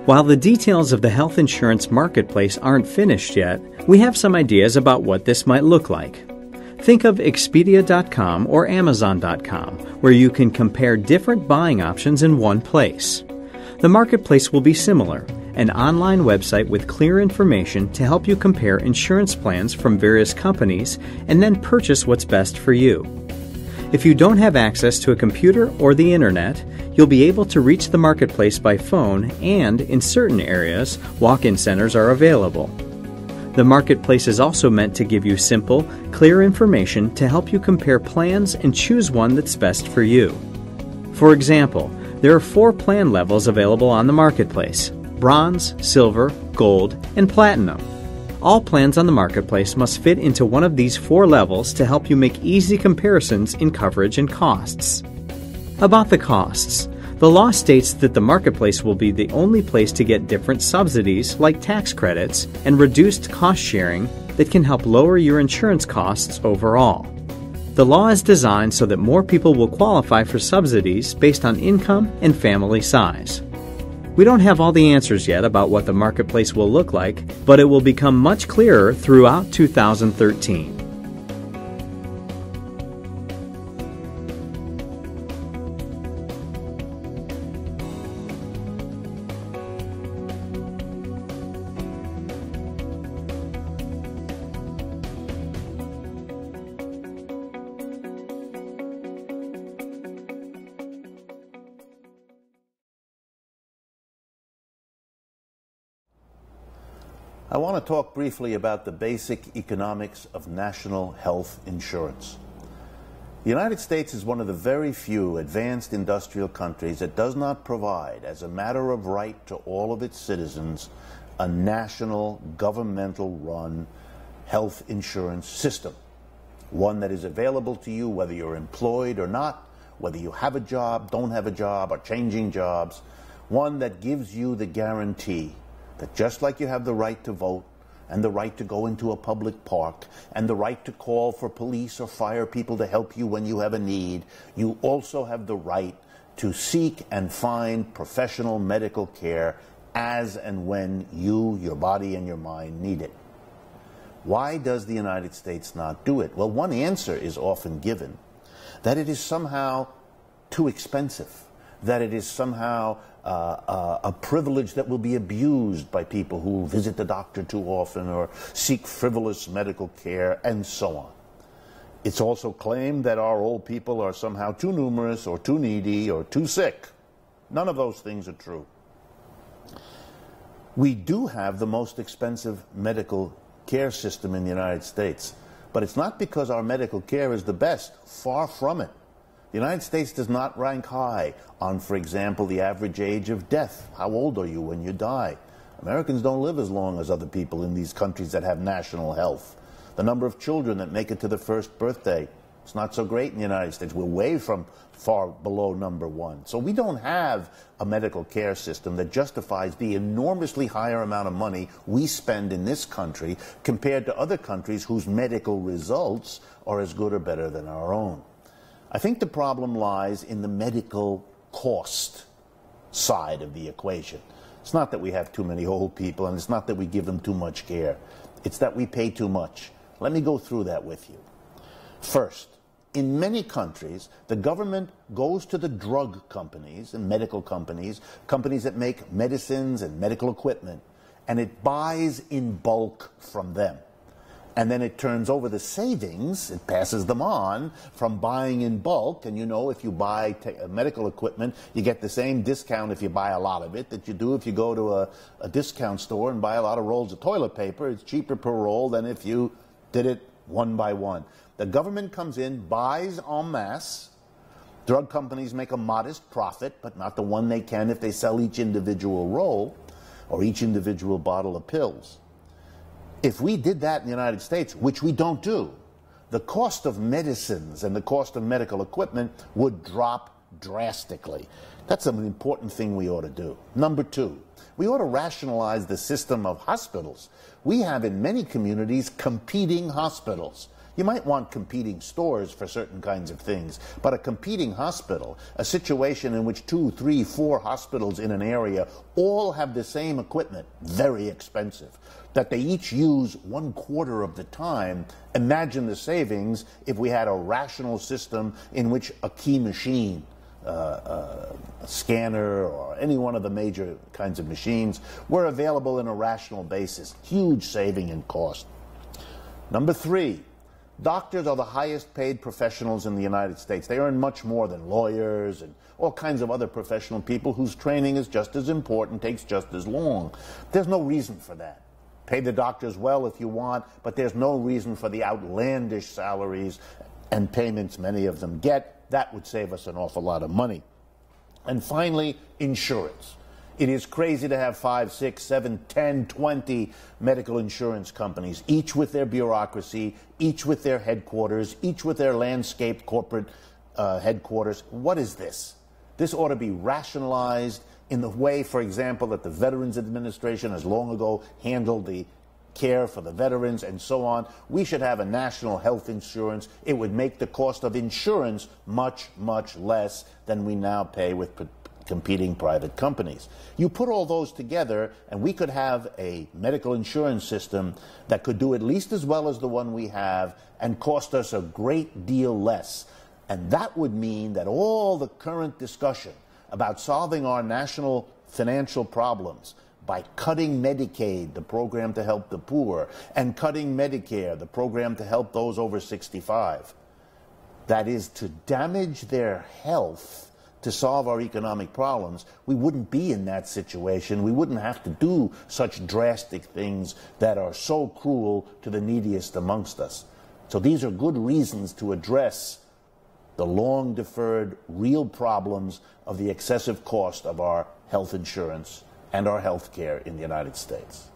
While the details of the health insurance marketplace aren't finished yet, we have some ideas about what this might look like. Think of Expedia.com or Amazon.com, where you can compare different buying options in one place. The marketplace will be similar, an online website with clear information to help you compare insurance plans from various companies and then purchase what's best for you. If you don't have access to a computer or the internet, you'll be able to reach the marketplace by phone, and in certain areas, walk-in centers are available. The marketplace is also meant to give you simple, clear information to help you compare plans and choose one that's best for you. For example, there are 4 plan levels available on the marketplace: Bronze, Silver, Gold, and Platinum. All plans on the marketplace must fit into one of these 4 levels to help you make easy comparisons in coverage and costs. About the costs, the law states that the marketplace will be the only place to get different subsidies like tax credits and reduced cost sharing that can help lower your insurance costs overall. The law is designed so that more people will qualify for subsidies based on income and family size. We don't have all the answers yet about what the marketplace will look like, but it will become much clearer throughout 2013. I want to talk briefly about the basic economics of national health insurance. The United States is one of the very few advanced industrial countries that does not provide, as a matter of right to all of its citizens, a national governmental-run health insurance system. One that is available to you whether you're employed or not, whether you have a job, don't have a job, or changing jobs. One that gives you the guarantee that just like you have the right to vote and the right to go into a public park and the right to call for police or fire people to help you when you have a need, you also have the right to seek and find professional medical care as and when you, your body, and your mind need it. Why does the United States not do it? Well, one answer is often given, that it is somehow too expensive, that it is somehow a privilege that will be abused by people who visit the doctor too often or seek frivolous medical care, and so on. It's also claimed that our old people are somehow too numerous or too needy or too sick. None of those things are true. We do have the most expensive medical care system in the United States, but it's not because our medical care is the best. Far from it. The United States does not rank high on, for example, the average age of death. How old are you when you die? Americans don't live as long as other people in these countries that have national health. The number of children that make it to the first birthday, it's not so great in the United States. We're way from far below #1. So we don't have a medical care system that justifies the enormously higher amount of money we spend in this country compared to other countries whose medical results are as good or better than our own. I think the problem lies in the medical cost side of the equation. It's not that we have too many old people, and it's not that we give them too much care. It's that we pay too much. Let me go through that with you. First, in many countries, the government goes to the drug companies and medical companies, companies that make medicines and medical equipment, and it buys in bulk from them. And then it turns over the savings, it passes them on from buying in bulk. And you know, if you buy medical equipment, you get the same discount if you buy a lot of it that you do if you go to a discount store and buy a lot of rolls of toilet paper. It's cheaper per roll than if you did it one by one. The government comes in, buys en masse. Drug companies make a modest profit, but not the one they can if they sell each individual roll or each individual bottle of pills. If we did that in the United States, which we don't do, the cost of medicines and the cost of medical equipment would drop drastically. That's an important thing we ought to do. Number two, we ought to rationalize the system of hospitals. We have in many communities competing hospitals. You might want competing stores for certain kinds of things, but a competing hospital, a situation in which 2, 3, 4 hospitals in an area all have the same equipment, very expensive, that they each use 1/4 of the time. Imagine the savings if we had a rational system in which a key machine, a scanner, or any one of the major kinds of machines were available in a rational basis. Huge saving in cost. Number 3, doctors are the highest paid professionals in the United States. They earn much more than lawyers and all kinds of other professional people whose training is just as important, takes just as long. There's no reason for that. Pay the doctors well if you want, but there's no reason for the outlandish salaries and payments many of them get. That would save us an awful lot of money. And finally, insurance. It is crazy to have 5, 6, 7, 10, 20 medical insurance companies, each with their bureaucracy, each with their headquarters, each with their landscaped corporate headquarters. What is this? This ought to be rationalized in the way, for example, that the Veterans Administration has long ago handled the care for the veterans and so on. We should have a national health insurance. It would make the cost of insurance much, much less than we now pay with competing private companies. You put all those together and we could have a medical insurance system that could do at least as well as the one we have and cost us a great deal less. And that would mean that all the current discussion about solving our national financial problems by cutting Medicaid, the program to help the poor, and cutting Medicare, the program to help those over 65, that is to damage their health to solve our economic problems, we wouldn't be in that situation. We wouldn't have to do such drastic things that are so cruel to the neediest amongst us. So these are good reasons to address the long-deferred real problems of the excessive cost of our health insurance and our health care in the United States.